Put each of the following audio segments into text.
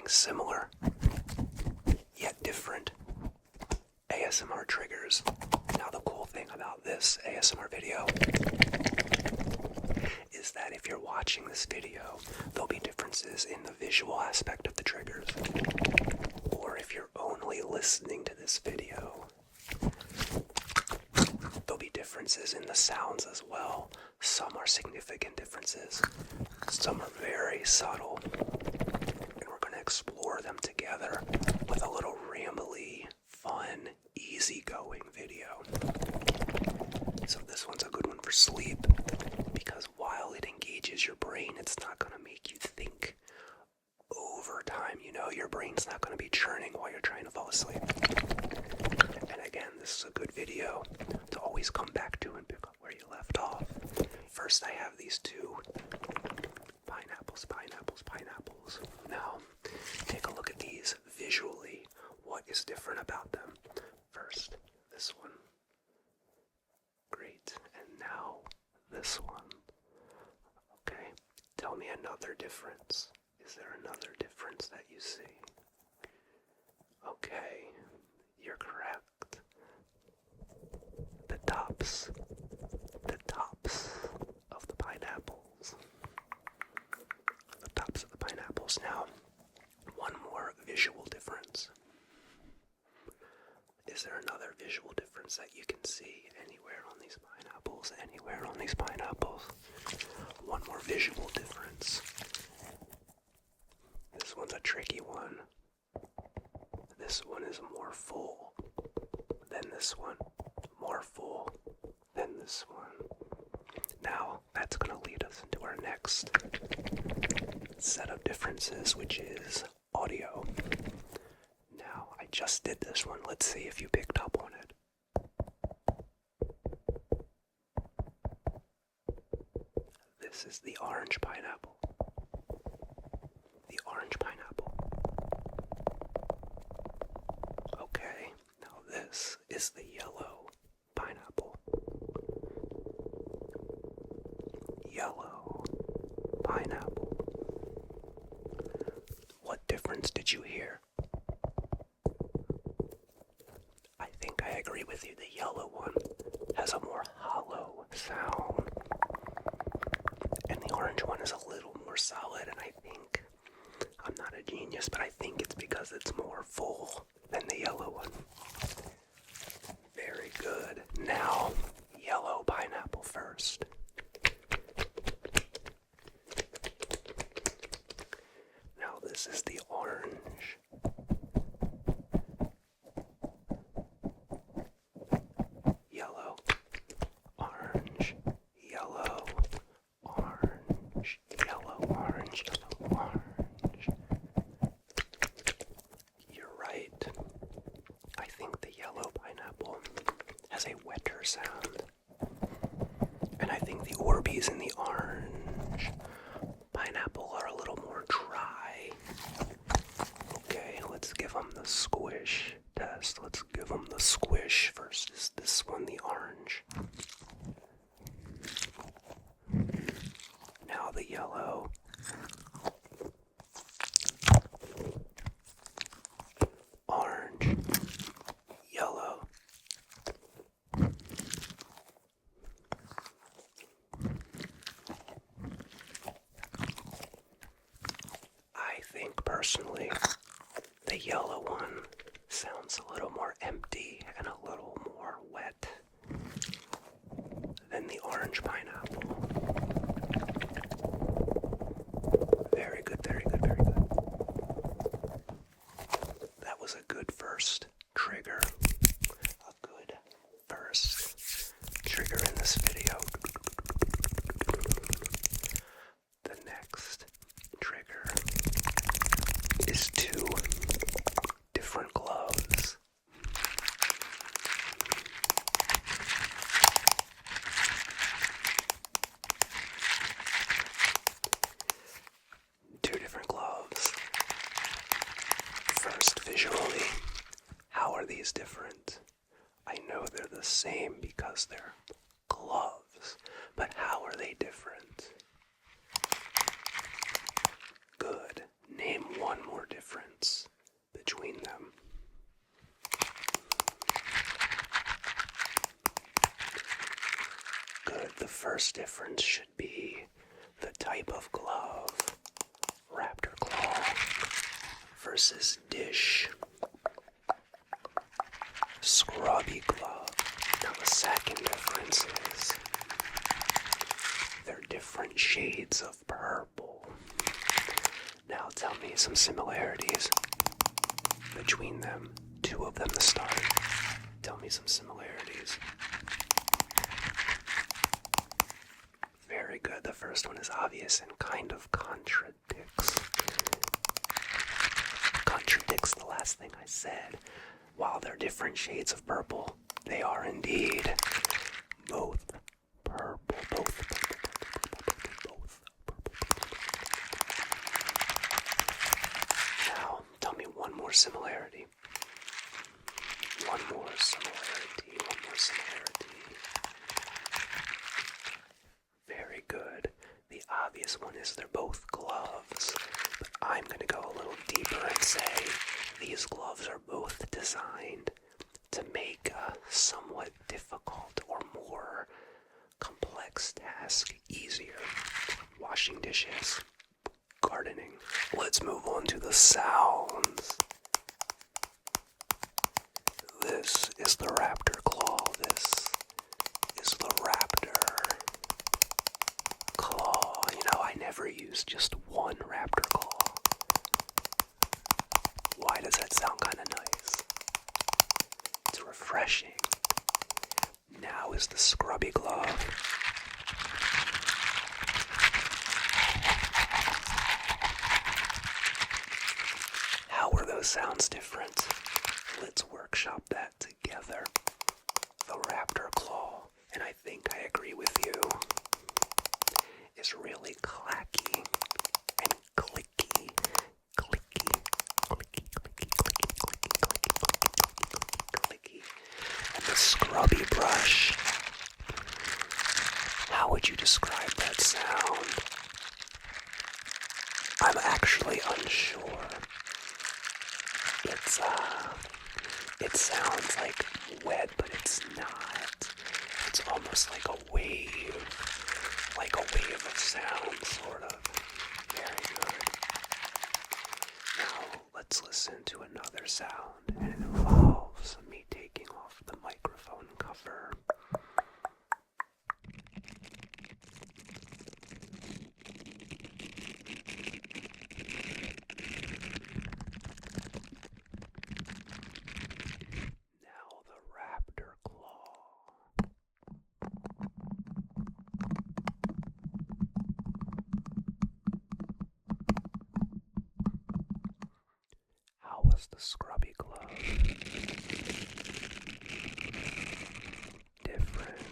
using similar, yet different ASMR triggers. Now the cool thing about this ASMR video is that if you're watching this video, there'll be differences in the visual aspect of the triggers. Or if you're only listening to this video, there'll be differences in the sounds as well. Some are significant differences, some are very subtle, and we're going to explore them together with a little rambly, fun, easygoing video. So this one's a good one for sleep, because while it engages your brain, it's not going to make you think over time. You know, your brain's not going to be churning while you're trying to fall asleep. And again, this is a good video to always come back to and pick up where you left off. First, I have these two pineapples. Now, take a look at these visually. What is different about them? First, this one. Great. And now, this one. Okay. Tell me another difference. Is there another difference that you see? Okay. You're correct. The tops of the pineapples. The tops of the pineapples. Now, one more visual difference. Is there another visual difference that you can see anywhere on these pineapples? Anywhere on these pineapples? One more visual difference. This one's a tricky one. This one is more full than this one. More full than this one. Now, that's going to lead us into our next set of differences, which is audio. Now, I just did this one. Let's see if you picked up on it. This is the orange pineapple. The orange pineapple. Okay, now this is the yellow pineapple. Yellow pineapple. What difference did you hear? I think I agree with you. The yellow one has a more hollow sound. And the orange one is a little more solid, and I think, I'm not a genius, but I think it's because it's more full than the yellow one. Very good. Now, yellow pineapple first. Now this is the orange. Yellow. Orange. Yellow. Orange. Yellow. Orange. Yellow. Orange. You're right. I think the yellow pineapple has a wetter sound. And I think the Orbeez in the orange pineapple are a little more dry. Okay, let's give them the squish test. Let's give them the squish first. Is this one the orange? Now the yellow. Orange. Yellow. I think personally, the yellow one sounds a little more empty and a little more wet than the orange pineapple. Very good, very good, very good. That was a good first trigger. A good first trigger in this video. The next trigger is two different gloves. Two different gloves. First, visually, how are these different? I know they're the same because they're gloves, but how are they different? Good. Name one more difference. first difference should be the type of glove. Raptor claw versus dish scrubby glove. Now the second difference is they're different shades of purple. Now tell me some similarities between them. Two of them to start. Tell me some similarities. Very good. The first one is obvious and kind of contradicts the last thing I said. While they're different shades of purple, they are indeed both purple. Both purple. Now, tell me one more similarity. One more similarity. Very good. The obvious one is they're both gloves, but I'm going to go a little deeper and say these gloves are both designed to make a somewhat difficult or more complex task easier. Washing dishes, gardening. Let's move on to the sounds. This is the raptor claw. This is the raptor claw. You know, I never use just one raptor claw. Why does that sound kind of nice? It's refreshing. Now is the scrubby glove. How are those sounds different? Let's workshop that together. The raptor claw, and I think I agree with you, is really clacky and clicky. Clicky. And the scrubby brush, how would you describe that sound? I'm actually unsure. It sounds like wet, but it's not. It's almost like a wave of sound, sort of. Very good. Now, let's listen to another sound, and it involves me taking off the microphone cover. The scrubby glove. Different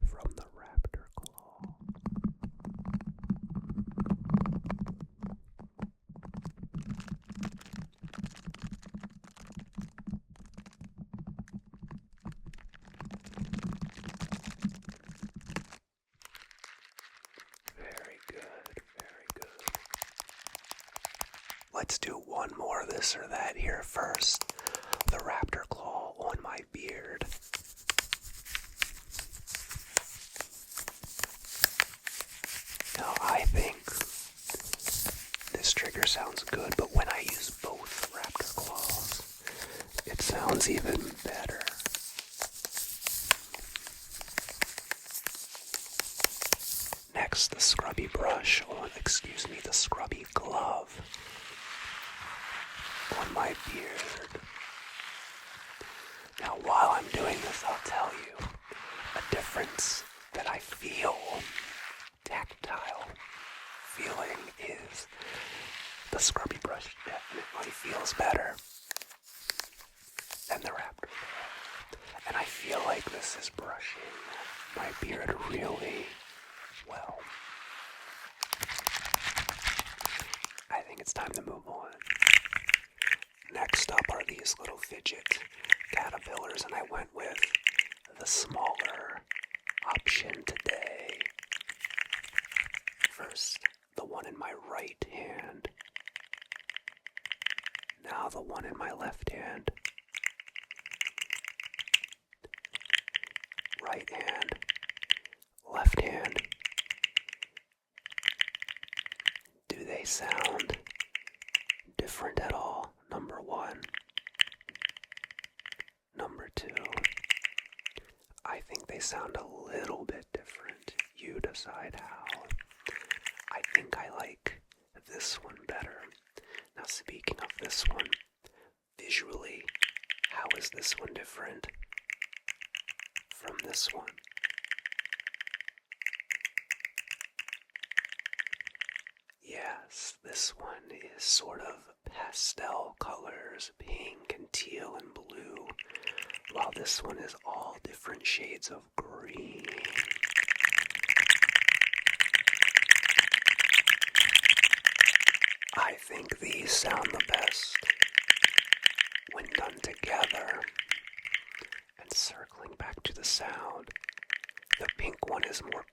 from the raptor claw. Very good, very good. Let's do one more this or that here first. The raptor claw on my beard. Now I think this trigger sounds good, but when I use both raptor claws, it sounds even better. Next, the scrubby brush the scrubby glove on my beard. Now, while I'm doing this, I'll tell you a difference that I feel, tactile feeling, is the scrubby brush definitely feels better than the raptor. And I feel like this is brushing my beard really well. I think it's time to move on. Next up are these little Fidget caterpillars, and I went with the smaller option today. First, the one in my right hand. Now the one in my left hand. Right hand, left left hand. Do they sound different at all? Number one. Number two. I think they sound a little bit different. You decide how. I think I like this one better. Now, speaking of this one, visually, how is this one different from this one? Yes, this one is sort of pastel colors, pink and teal and blue, while this one is all different shades of green. I think these sound the best when done together. And circling back to the sound, the pink one is more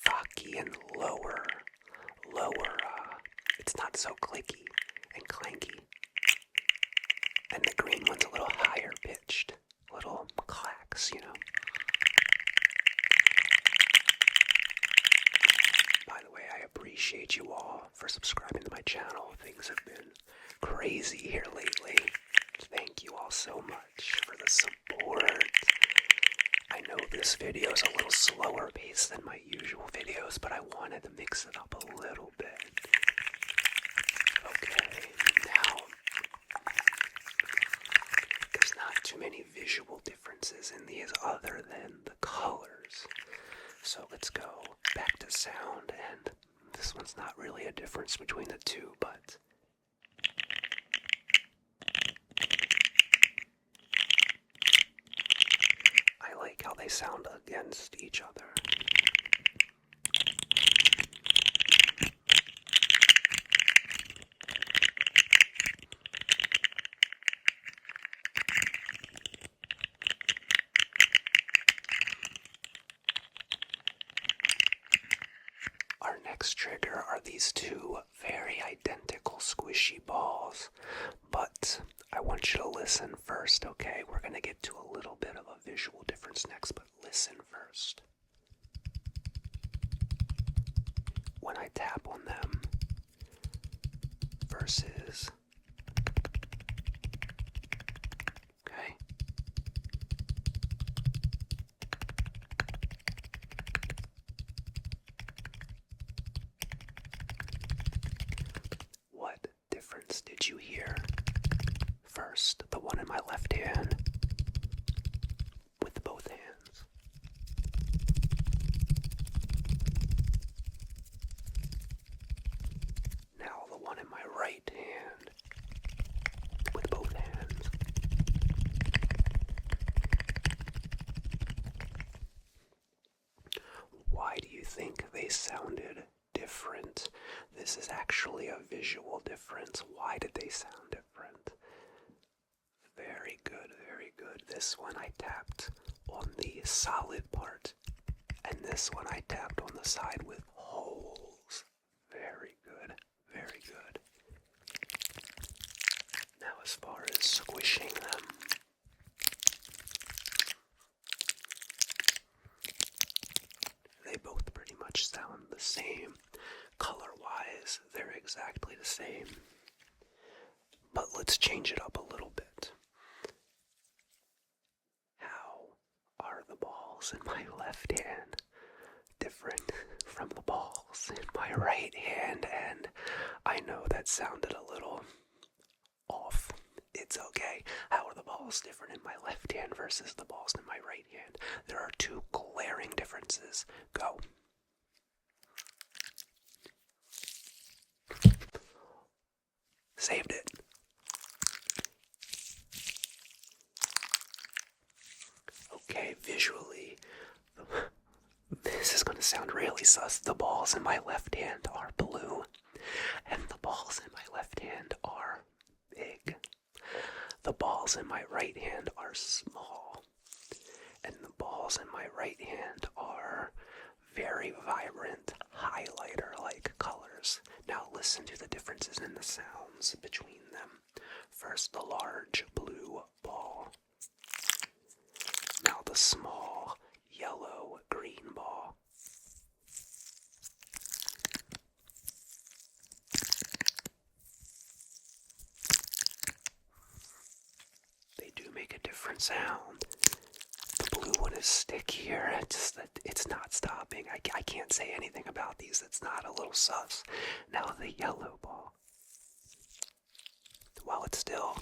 focky and lower, it's not so clicky and clanky. And the green one's a little higher pitched, little clacks, you know. By the way, I appreciate you all for subscribing to my channel. Things have been crazy here lately. Thank you all so much for the support. I know this video is a little slower paced than my usual videos, but I wanted to mix it up a little bit. Okay, now, there's not too many visual differences in these other than the colors. So let's go back to sound, and this one's not really a difference between the two, but I like how they sound against each other. Our next trigger are these two very identical squishy balls, but I want you to listen first, okay? We're going to get to a little bit of a visual difference next, but listen first. When I tap on them versus, okay? What difference did you hear? First, the one in my left hand with both hands. Now the one in my right hand with both hands. Why do you think they sounded different? This is actually a visual difference. Why did they sound different? Very good, very good. This one I tapped on the solid part, and this one I tapped on the side with holes. Very good, very good. Now as far as squishing them, they both pretty much sound the same. Color-wise, they're exactly the same. But let's change it up a little bit. How are the balls in my left hand different from the balls in my right hand? And I know that sounded a little off. It's okay. How are the balls different in my left hand versus the balls in my right hand? There are two glaring differences. Go. Saved it. Okay, visually, this is going to sound really sus. The balls in my left hand are blue, and the balls in my left hand are big. The balls in my right hand are small, and the balls in my right hand are very vibrant, highlighter-like colors. Now listen to the differences in the sounds between them. First, the large blue ball. Now the small yellow-green ball. different sound. The blue one is stickier. It's not stopping. I can't say anything about these that's not a little sus. Now the yellow ball. While it still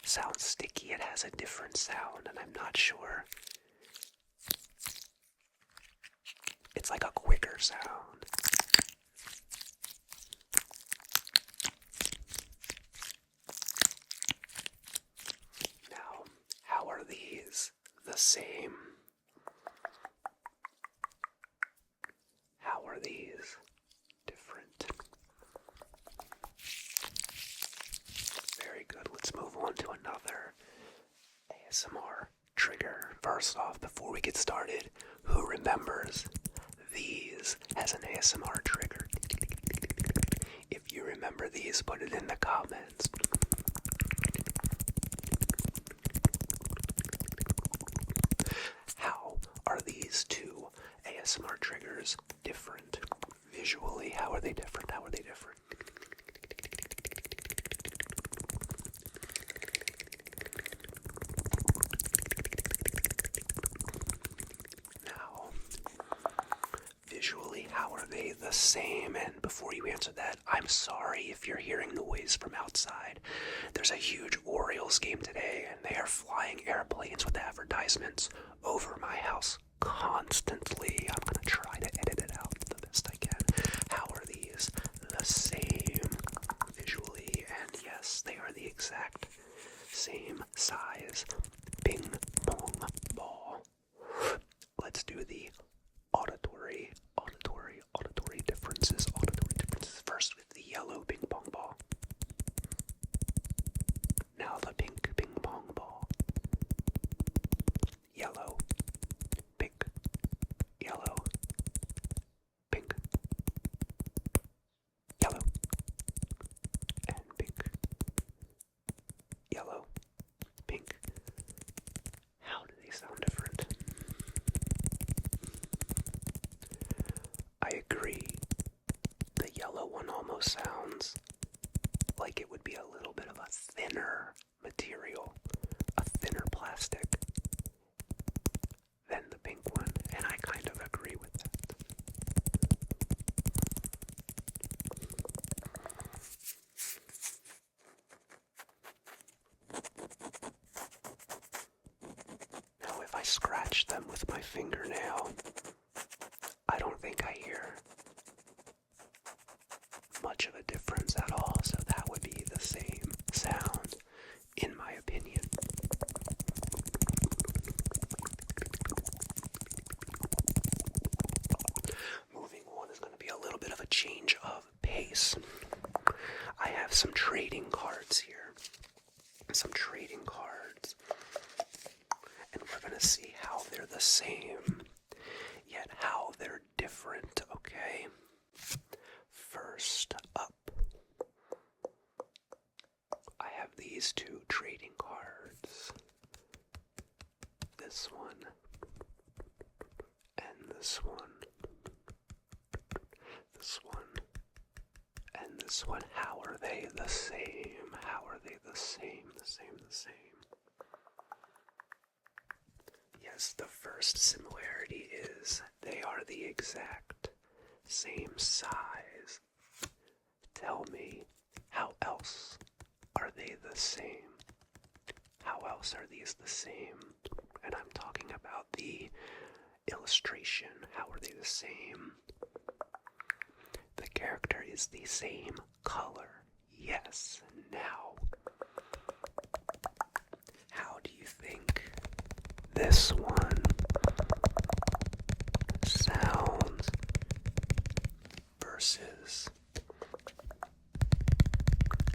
sounds sticky, it has a different sound, and I'm not sure. It's like a quicker sound. Now, how are these the same? How are these different? Very good. Let's move on to another ASMR trigger. First off, before we get started, who remembers these as an ASMR trigger? If you remember these, put it in the comments. How are these two ASMR triggers different? Visually, how are they different? How are they different? Now, visually, how are they the same? And before you answer that, I'm sorry if you're hearing noise from outside. There's a huge Orioles game today, and they are flying airplanes with advertisements over my house constantly. I'm gonna try to edit it out the best I can. How are these the same visually? And yes, they are the exact same size ping pong ball. Let's do the auditory differences. First with the yellow ping pong ball. Now the pink ping pong ball. Yellow, pink, yellow, pink, yellow, and pink, yellow, pink. How do they sound different? I agree. The yellow one almost sounds like it would be a little bit of a thinner material, a thinner plastic than the pink one, and I kind of agree with that. Now if I scratch them with my fingernail, I don't think I hear much of a difference at all, so that would be the same sound, in my opinion. Moving on is going to be a little bit of a change of pace. I have some trading cards here. Some trading cards. And we're going to see how they're the same, yet how they're different, okay? First up, I have these two trading cards. This one and this one. This one and this one. How are they the same? How are they the same? The same. Yes, the first similarity is they are the exact same size. Tell me, how else are they the same? How else are these the same? And I'm talking about the illustration. How are they the same? The character is the same color. Yes. Now, how do you think this one sounds versus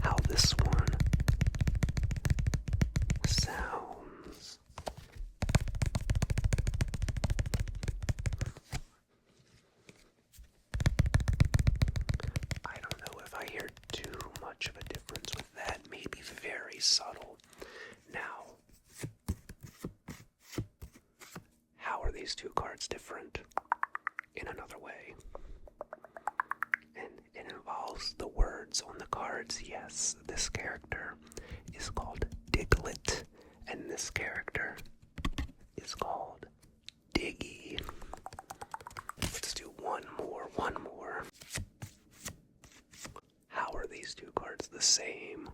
how this one sounds? I don't know if I hear too much of a difference with that. Maybe very subtle. Now, how are these two cards different? In another way. And it involves the words on the cards. Yes, this character is called Diglett, And this character is called Diggy. Let's do one more. How are these two cards the same?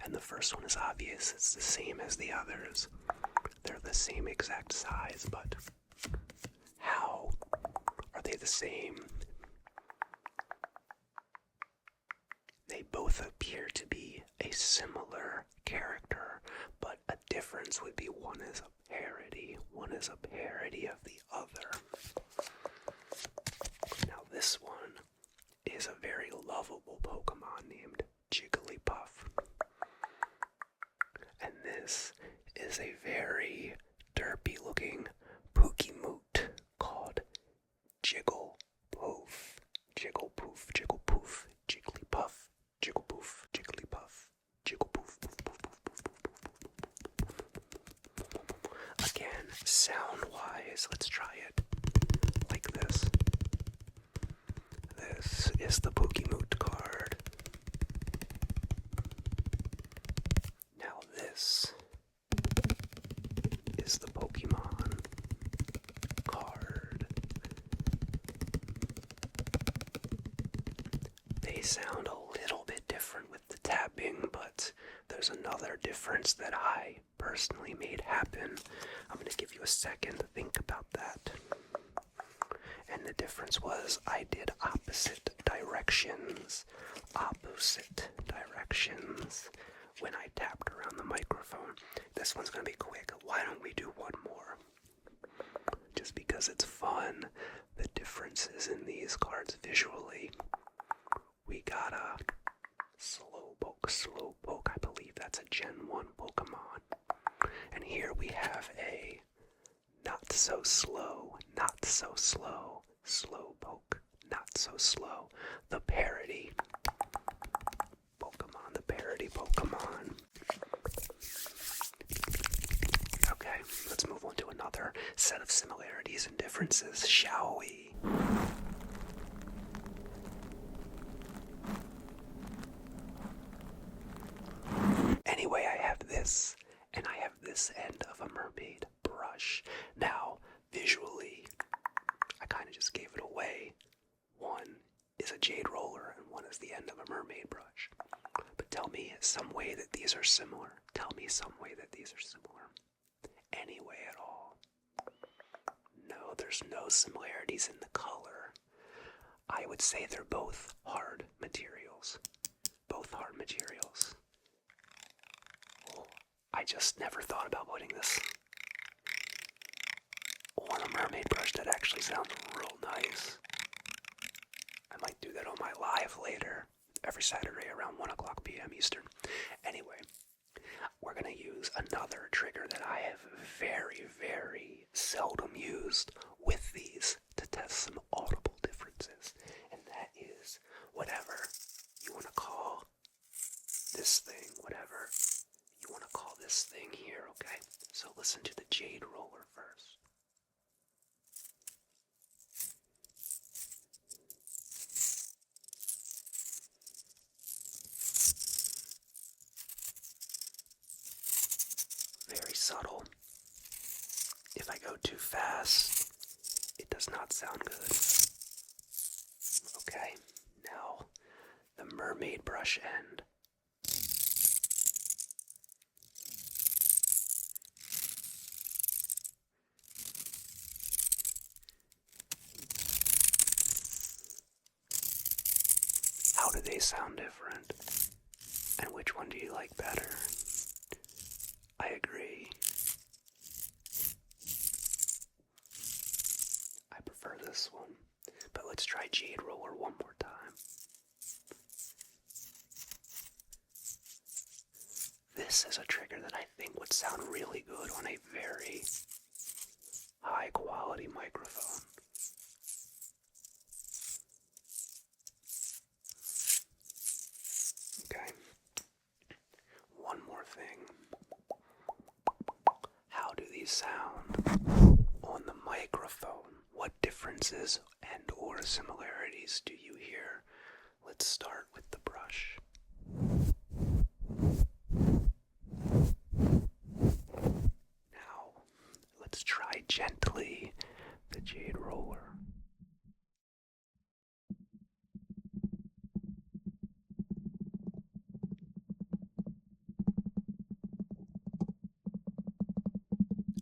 And the first one is obvious, it's the same as the others. They're the same exact size, but how are they the same? They both appear to be a similar character, but a difference would be one is a parody of the other. Now this one is a very lovable Pokemon named Jigglypuff. And this is a very derpy looking Pookimoot called Jigglypuff. Jigglypuff, Jigglypuff, Jigglypuff, Jigglypuff, Jigglypuff. Again, sound-wise, let's try it like this. This is the Pookimoot card. Now this is the Pokemon card. They sound a little bit different with the tapping, but there's another difference that I personally made happen. I'm going to give you a second to think about that. And the difference was I did opposite directions when I tapped around the microphone. This one's going to be quick. Why don't we do one more? Just because it's fun. The differences in these cards visually. We got a Slowpoke, I believe that's a Gen 1 Pokemon. And here we have a not so slow, Slowpoke, not so slow. The parody Pokemon. Okay, let's move on to another set of similarities and differences, shall we? Anyway, I have this, and I have this end of a mermaid brush. Now, visually, I kind of just gave it away. One is a Jade roller, and one is the end of a mermaid brush. But tell me some way that these are similar. Any way at all. No, there's no similarities in the color. I would say they're both hard materials. I just never thought about putting this on a mermaid brush. That actually sounds real nice. I might do that on my live later, every Saturday around 1 o'clock p.m. Eastern. Anyway, we're going to use another trigger that I have very, very seldom used with these to test some audible differences. And that is whatever you want to call this thing, here, okay? So listen to the Jade roller first. Very subtle. If I go too fast, it does not sound good. Okay, now the mermaid brush end. How do they sound different? And which one do you like better? I agree. I prefer this one. But let's try Jade Roller one more time. This is a trigger that I think would sound really good on a very high quality microphone. Okay. One more thing. How do these sound on the microphone? What differences and or similarities do you hear? Let's start with the brush. gently the Jade roller.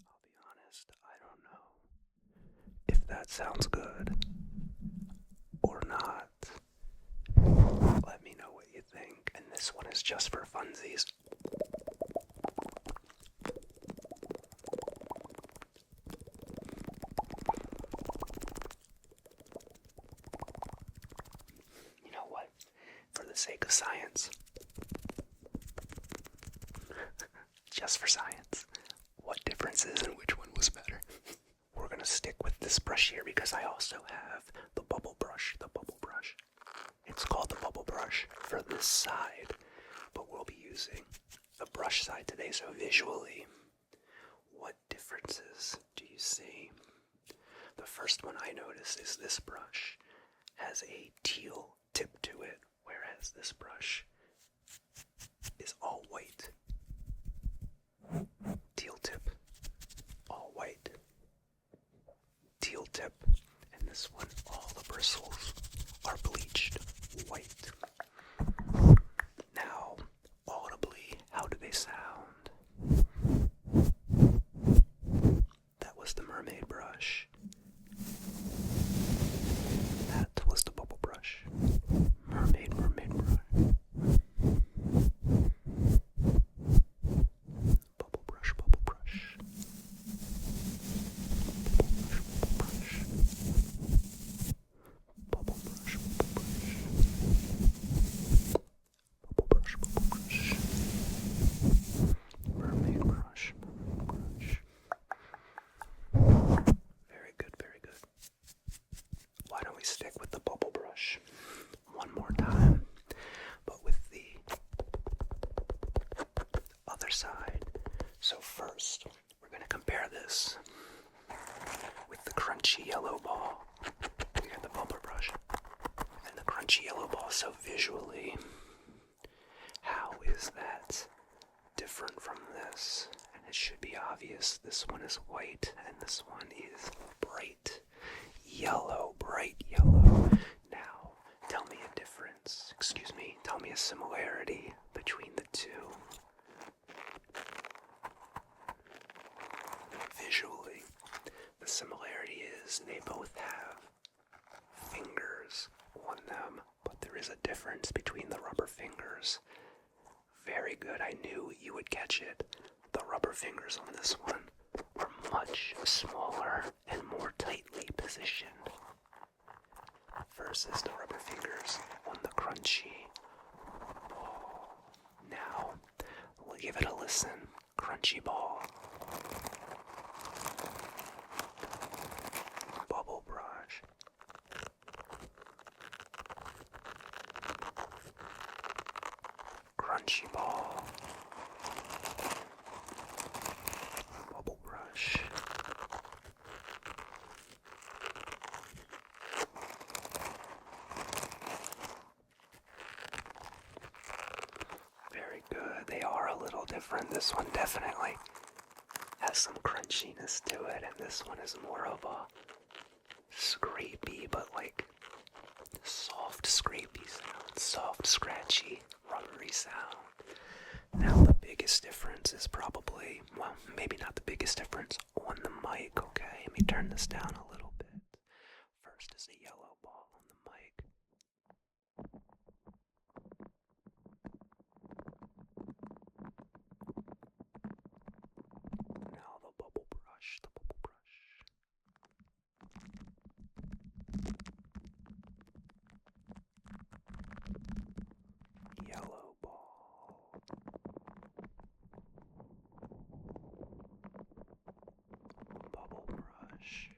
I'll be honest, I don't know if that sounds good or not. Let me know what you think. And this one is just for funsies. You know what? For the sake of science, just for science, what difference is and which one was better? We're gonna stick with this brush here because I also have the bubble brush. It's called the bubble brush for this side, but we'll be using the brush side today. So visually, what differences do you see? The first one I notice is this brush has a teal tip to it, whereas this brush is all white. Teal tip, all white. Teal tip, and this one, all the bristles are bleached white. Now, audibly, how do they sound? That was the mermaid brush. That was the bubble brush. Mermaid brush. Bubble brush. Bubble brush. Bubble brush. Mermaid brush. Very good. Why don't we stick with the bubble brush one more time, but with the other side. So first, we're going to compare this with the crunchy yellow ball. We got the bubble brush and the crunchy yellow ball. So visually, how is that different from this? And it should be obvious. This one is white and this one is bright yellow. Now, tell me a similarity between the two. Visually, the similarity is they both have fingers on them, but there is a difference between the rubber fingers. Very good, I knew you would catch it. The rubber fingers on this one are much smaller and more tightly positioned versus the rubber fingers on the crunchy ball. Now, we'll give it a listen. Crunchy ball. Bubble brush. Crunchy ball. Bubble brush. Very good. They are a little different. This one definitely has some crunchiness to it, and this one is more of a scrapey, but like soft scrapey sound, soft scratchy, rubbery sound. Now the biggest difference is probably, well, maybe not the biggest difference, on the mic, okay? Let me turn this down a little bit. First is the yellow ball on the mic. Now the bubble brush. Yellow ball. Bubble brush.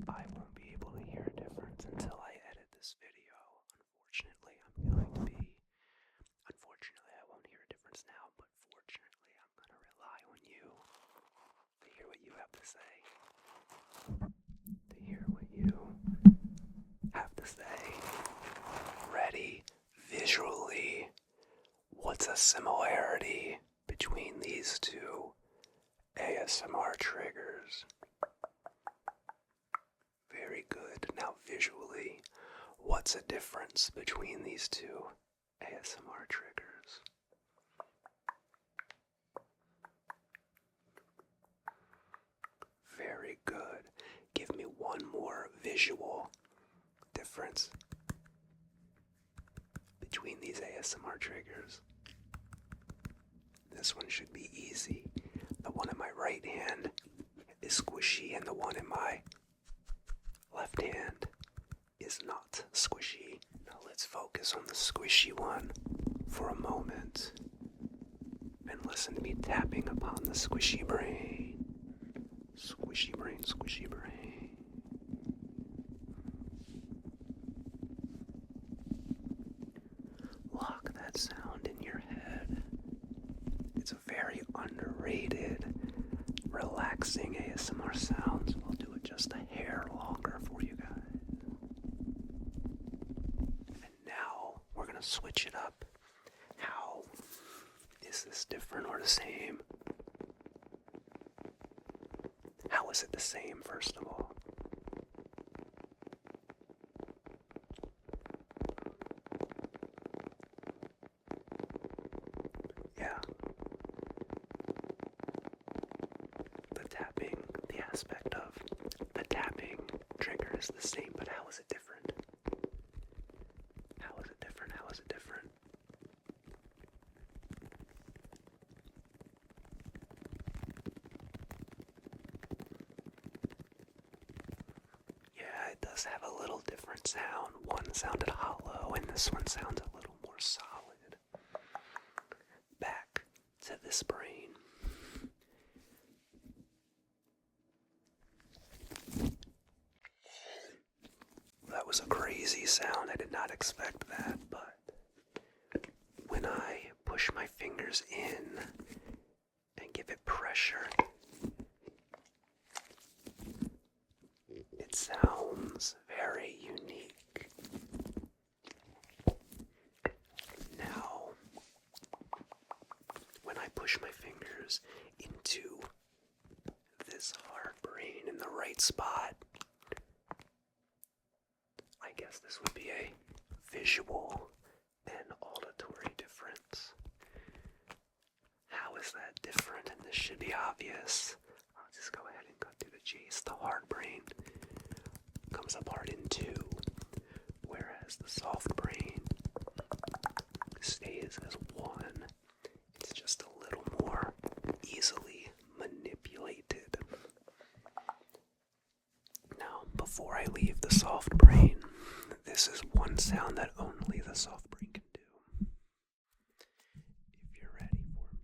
I won't be able to hear a difference until I edit this video. Unfortunately, I won't hear a difference now, but fortunately, I'm going to rely on you to hear what you have to say. Ready, a similarity between these two ASMR triggers. Very good. Now visually, what's a difference between these two ASMR triggers? Very good. Give me one more visual difference between these ASMR triggers. This one should be easy. The one in my right hand is squishy, and the one in my left hand is not squishy. Now let's focus on the squishy one for a moment and listen to me tapping upon the squishy brain. Squishy brain, squishy brain. Lock that sound in your head. It's a very underrated, relaxing ASMR sound. I'll do it just a hair longer for you guys. And now we're gonna switch it up. How is this different or the same? How is it the same, first of all? Yeah. The tapping, the aspect of the tapping trigger is the same, but how is it different? How is it different? How is it different? Yeah, it does have a little different sound. One sounded hollow, and this one sounds a little more solid. Back to this brain. That was a crazy sound. I did not expect that, but when I push my fingers in and give it pressure, it sounds very unique. Now, when I push my fingers into this hard brain in the right spot, I guess this would be a visual and auditory difference. How is that different? And this should be obvious. I'll just go ahead and cut through the chase. The hard brain comes apart in two, whereas the soft brain stays as one. It's just a little more easily manipulated. Now, before I leave the soft brain, this is one sound that only the soft brain can do. If you're ready for it.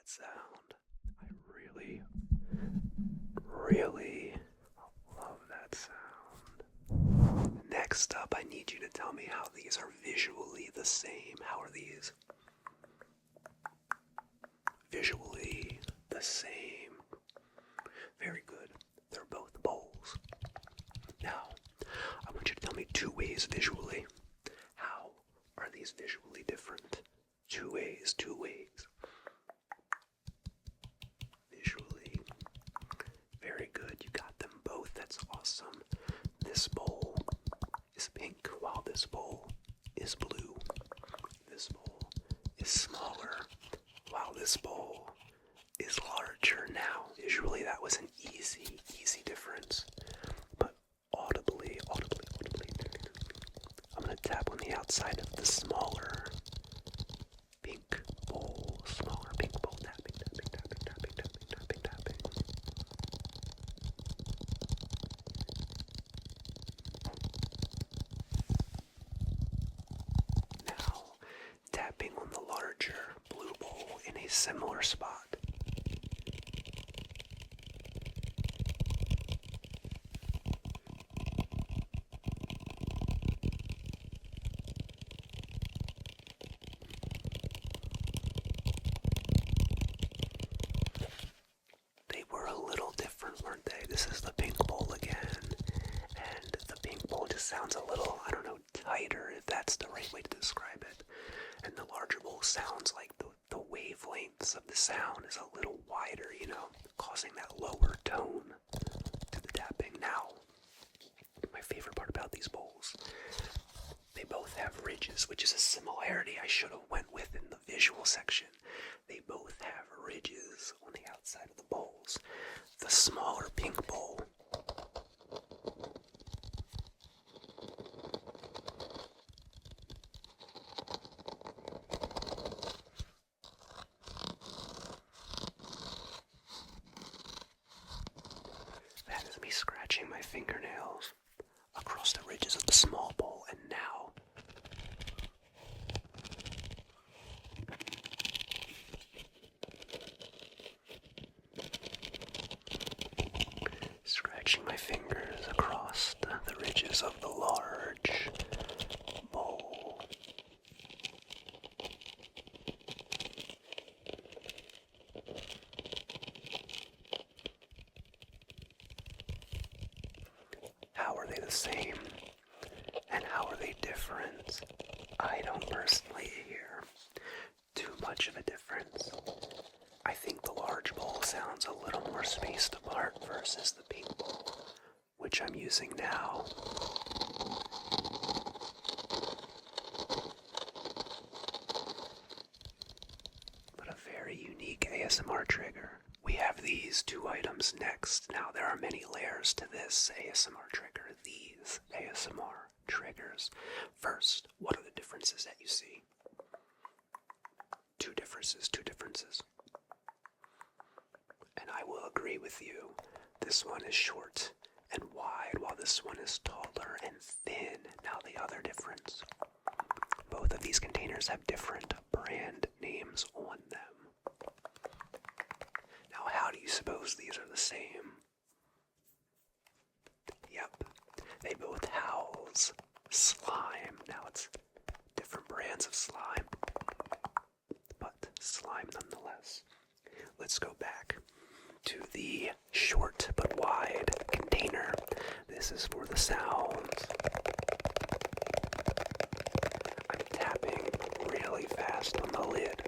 Sound. I really, really love that sound. Next up, I need you to tell me how these are visually the same. How are these visually the same? Very good. They're both bowls. Now, I want you to tell me two ways visually. How are these visually different? Two ways, two ways. Awesome. This bowl is pink while this bowl is blue. This bowl is smaller while this bowl is larger. Now, visually that was an easy difference. But audibly, I'm going to tap on the outside of the smaller pink bowl. Smaller pink bowl. Tapping. in a similar spot. They were a little different, weren't they? This is the pink bowl again, and the pink bowl just sounds a little, I don't know, tighter, if that's the right way to describe it. And the larger bowl sounds like the wavelengths of the sound is a little wider, you know, causing that lower tone to the tapping. Now, my favorite part about these bowls, they both have ridges, which is a similarity I should have went with in the visual section. They both have ridges on the outside of the bowls. The smaller pink bowl that is me scratching my fingernails across the ridges of the small bowl, and now scratching my fingers across the ridges of the large bowl. How are they the same? And how are they different? I don't personally hear too much of a difference. I think the large bowl sounds a little more spaced apart versus the pink bowl, which I'm using now. But a very unique ASMR trigger. We have these two items next. Now, there are many layers to this ASMR trigger, these ASMR triggers. First, what are the differences that you see? Two differences. And I will agree with you. This one is short and wide, while this one is taller and thin. Now, the other difference. Both of these containers have different brand names on them. Now, how do you suppose these are the same? Yep, they both house slime. Now, it's different brands of slime, but slime nonetheless. Let's go back to the short but wide container. This is for the sounds. I'm tapping really fast on the lid.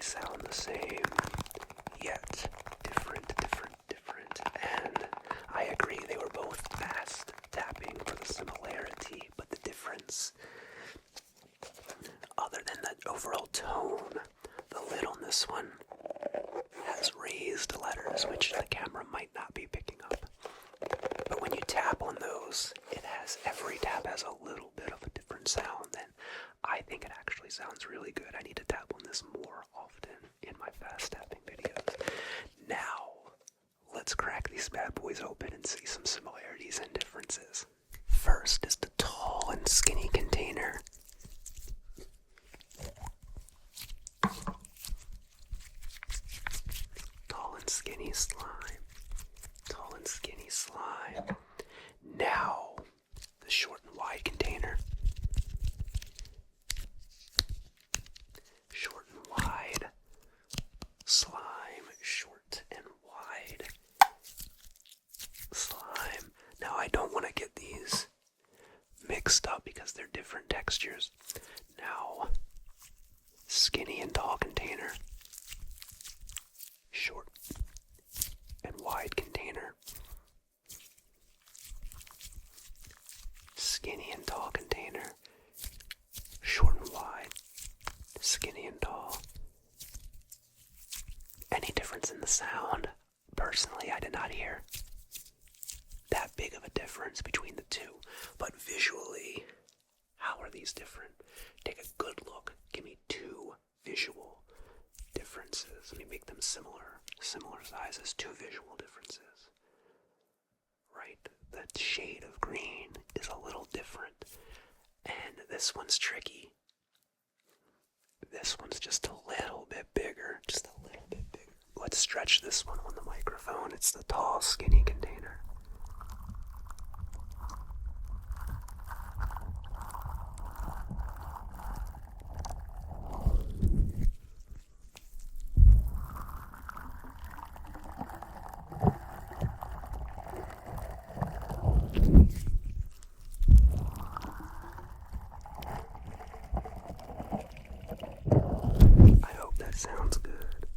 Sound the same, yet different, and I agree they were both fast tapping for the similarity, but the difference, other than the overall tone, the lid on this one has raised letters, which the camera might not be picking up, but when you tap on those, every tap has a little bit of a different sound, and I think it actually sounds really good. I need to tap on this more often in my fast tapping videos. Now, let's crack these bad boys open and see some similarities and differences. First is the tall and skinny container. Tall and skinny slime. Tall and skinny slime. Now, the short and wide container. Short and wide slime. Short and wide slime. Now, I don't want to get these mixed up because they're different textures. Now, skinny and tall container. Short and wide container. skinny and tall. Any difference in the sound? Personally, I did not hear that big of a difference between the two. But visually, how are these different? Take a good look. Give me two visual differences. Let me make them similar sizes. Two visual differences. Right? The shade of green is a little different. And this one's tricky. This one's just a little bit bigger. Just a little bit bigger. Let's stretch this one on the microphone. It's the tall, skinny container. Sounds good.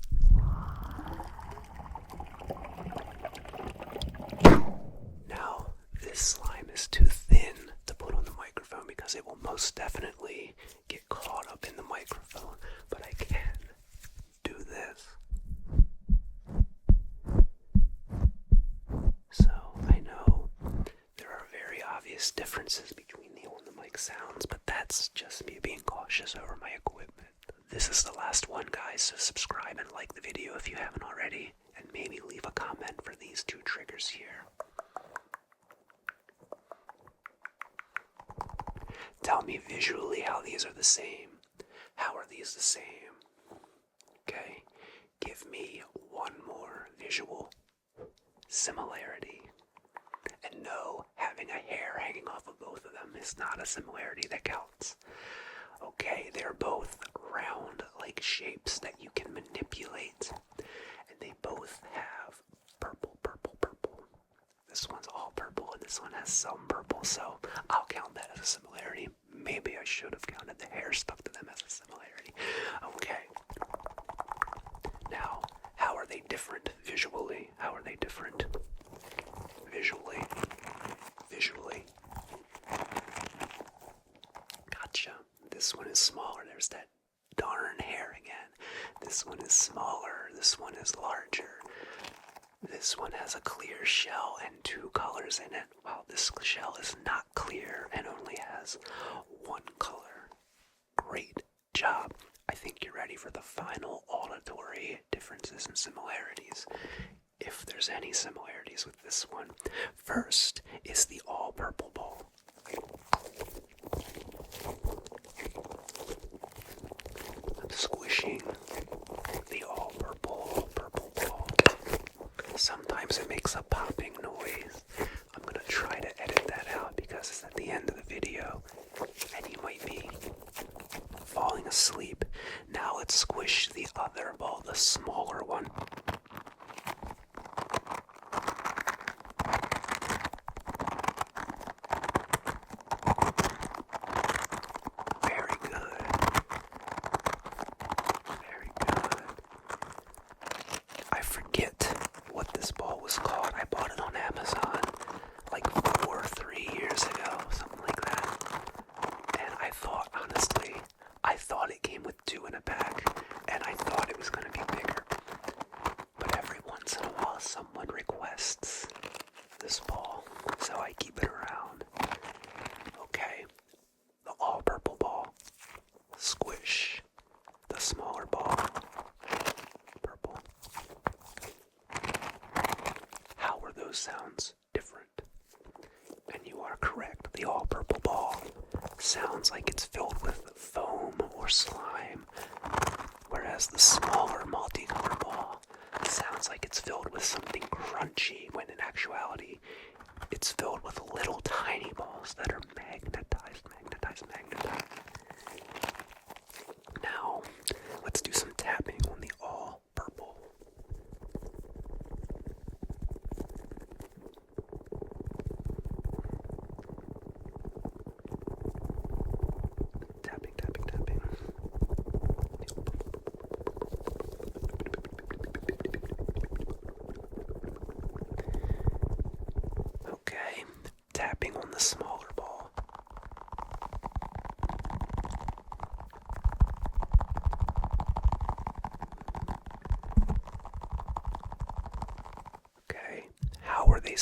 Now, this slime is too thin to put on the microphone because it will most definitely get caught up in the microphone, but I can do this. So, I know there are very obvious differences between the on-the-mic sounds, but that's just me being cautious over my equipment. This is the last one, guys, so subscribe and like the video if you haven't already, and maybe leave a comment for these two triggers here. Tell me visually how these are the same. How are these the same? Okay, give me one more visual similarity. And no, having a hair hanging off of both of them is not a similarity that counts. Okay, they're both round-like shapes that you can manipulate, and they both have purple. This one's all purple, and this one has some purple, so I'll count that as a similarity. Maybe I should have counted the hair stuck to them as a similarity. Okay. Now, how are they different visually? How are they different visually? Gotcha. This one is smaller. There's that darn hair again. This one is smaller. This one is larger. This one has a clear shell and two colors in it, while this shell is not clear and only has one color. Great job. I think you're ready for the final auditory differences and similarities. If there's any similarities with this one, first is the all-purple ball. I'm squishing the all-purple ball. Sometimes it makes a popping noise. I'm going to try to edit that out because it's at the end of the video and you might be falling asleep. Now let's squish the other ball, the smaller one. Sounds different. And you are correct. The all-purple ball sounds like it's filled with foam or slime, whereas the smaller multicolored ball sounds like it's filled with something crunchy, when in actuality it's filled with little tiny balls that are magnetized. Now, let's do some tapping on the all-purple.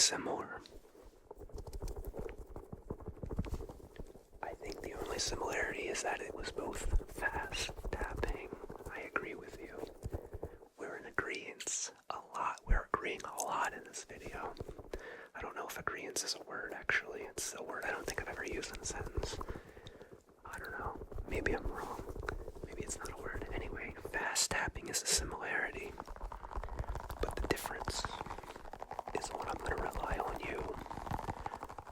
similar. I think the only similarity is that it was both fast tapping. I agree with you. We're in agreeance a lot. We're agreeing a lot in this video. I don't know if agreeance is a word, actually. It's a word I don't think I've ever used in a sentence. I don't know. Maybe I'm wrong. Maybe it's not a word. Anyway, fast tapping is a similarity. But the difference is what I'm going to rely on you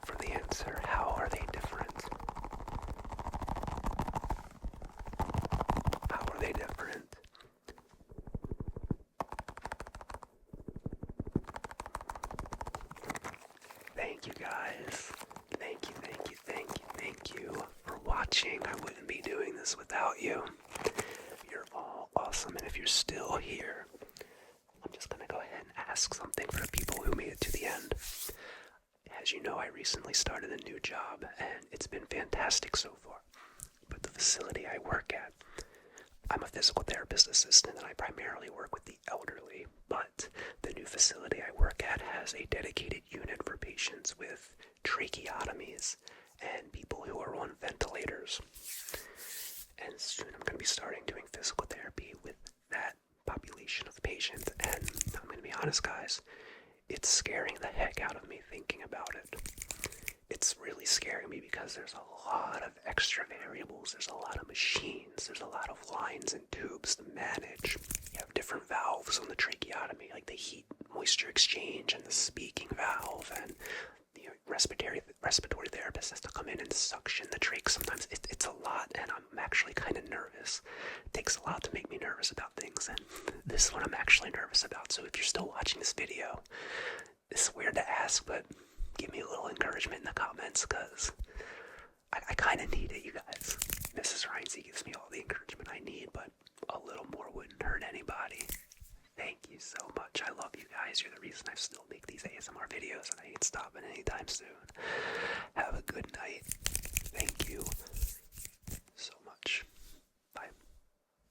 for the answer. How are they different? How are they different? Thank you guys. Thank you, thank you, thank you, thank you for watching. I wouldn't be doing this without you. You're all awesome, and if you're still here, I'm just gonna go ahead and ask something for the people who made it to the end. As you know, I recently started a new job, and it's been fantastic so far. But the facility I work at, I'm a physical therapist assistant, and I primarily work with the elderly. But the new facility I work at has a dedicated unit for patients with tracheotomies and people who are on ventilators. And soon I'm going to be starting doing physical therapy with that population of patients. And I'm going to be honest, guys, it's scaring the heck out of me thinking about it. It's really scaring me because there's a lot of extra variables, there's a lot of machines, there's a lot of lines and tubes to manage. You have different valves on the tracheotomy, like the heat moisture exchange and the speaking valve, and the respiratory therapist has to come in and suction the trach. Sometimes it's a lot, and I'm actually kind of nervous. It takes a lot to make me nervous about things, and this is what I'm actually nervous about. So if you're still watching this video, it's weird to ask, but give me a little encouragement in the comments, because I kind of need it, you guys. Mrs. Rynsey gives me all the encouragement I need, but a little more wouldn't hurt anybody. Thank you so much. I love you guys. You're the reason I still make these ASMR videos, and I ain't stopping anytime soon. Have a good night.